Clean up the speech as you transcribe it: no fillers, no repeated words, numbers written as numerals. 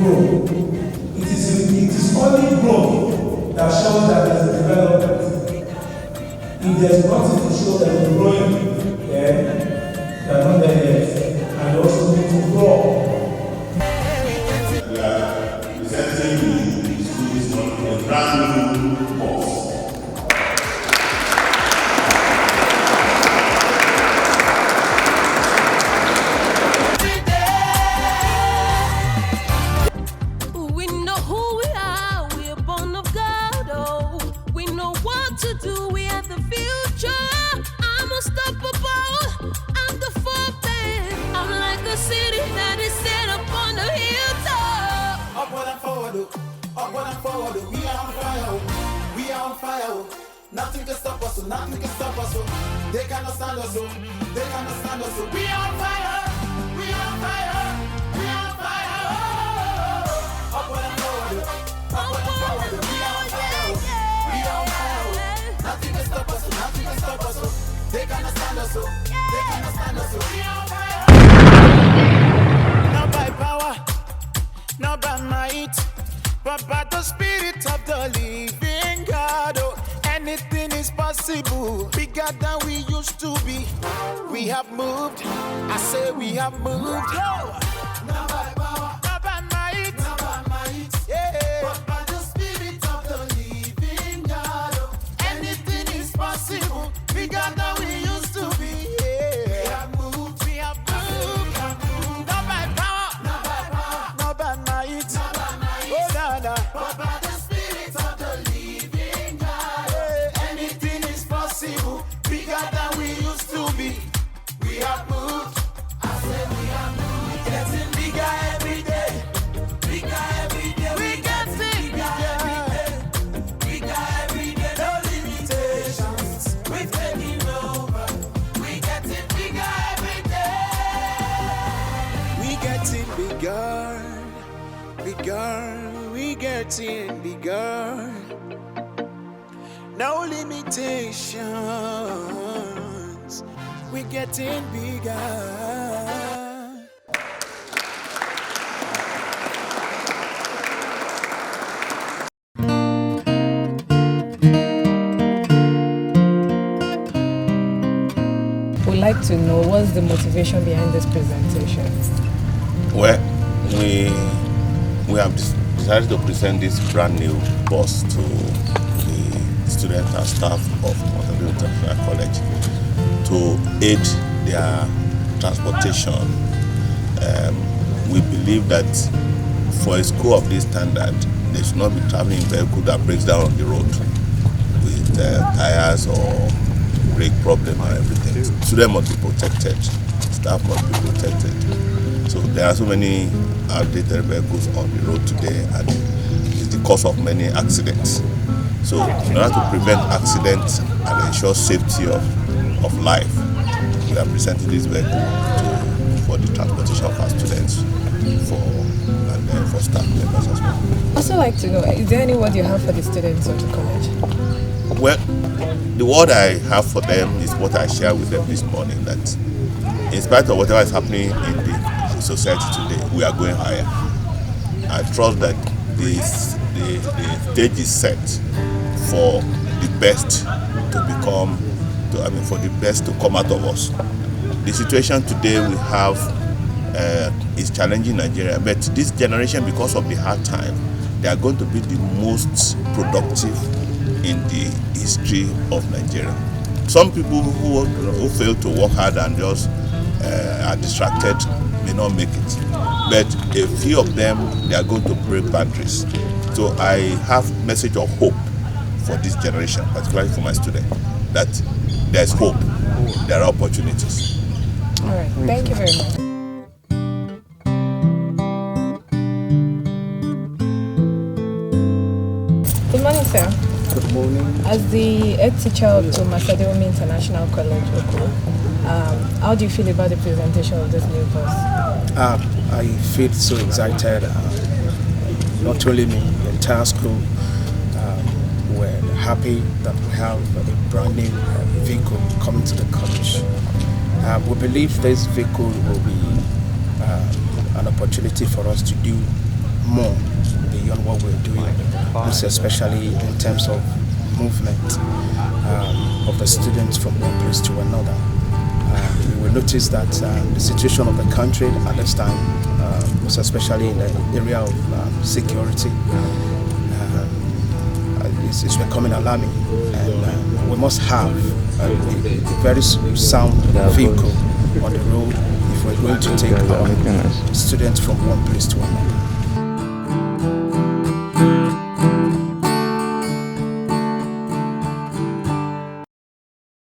grow. It is only growth that shows that there is a development. If there is nothing to show that we are growing, then they are not there yet. And they also need to grow. We are presenting the students on a brand new course. Forward, we are on fire, we are on fire. Nothing can stop us, nothing can stop us. They cannot stand us, they cannot stand us. We are on fire, we are on fire, we are on fire. Upward and forward, we are on fire, we are on fire. Nothing can stop us, nothing can stop us. They cannot stand us, they cannot stand us. We are on fire. Not by power, not by might, but by the Spirit of the living God. Oh, anything is possible, bigger than we used to be. We have moved, I say we have moved. Not by power, not by might, not by might, yeah, but by the Spirit of the living God. Oh, anything is possible, bigger than we used to be. Yeah. We have moved, we have moved, we have moved. Not by power, not by power, not by might, not by might. Oh, but by the Spirit of the living God, yeah. Anything is possible, bigger than we used to be. We have moved, I said we have moved. Getting bigger every day, bigger every day. We getting bigger every day, bigger every day. No limitations, we're taking over. We getting bigger every day. We getting bigger, bigger. We getting bigger, no limitations. We getting bigger. We'd like to know what's the motivation behind this presentation. Well, we have decided to present this brand new bus to the students and staff of Thomas Adewumi International College to aid their transportation. We believe that for a school of this standard, they should not be traveling in a vehicle that breaks down on the road with tires or brake problem and everything. Students must be protected, staff must be protected. So there are so many outdated vehicles on the road today, and it's the cause of many accidents. So in order to prevent accidents and ensure safety of life, we are presenting this vehicle for the transportation of our students and then for staff members as well. I'd also like to know, is there any word you have for the students of the college? Well, the word I have for them is what I shared with them this morning, that in spite of whatever is happening in the society today, we are going higher. I trust that the stage is set for the best for the best to come out of us. The situation today we have is challenging Nigeria, but this generation, because of the hard time, they are going to be the most productive in the history of Nigeria. Some people who fail to work hard and just are distracted may not make it, but a few of them, they are going to break boundaries. So I have a message of hope for this generation, particularly for my students, that there's hope, there are opportunities. All right, thank you very much. Good morning, sir. Good morning. As the head teacher of Thomas Adewumi International College, how do you feel about the presentation of this new bus? I feel so excited. Not only me, the entire school. We're happy that we have a brand new vehicle coming to the college. We believe this vehicle will be an opportunity for us to do more beyond what we're doing, most especially in terms of movement of the students from one place to another. We will notice that the situation of the country at this time, most especially in the area of security, is becoming alarming, and we must have a very sound vehicle on the road if we're going to take our students from one place to another.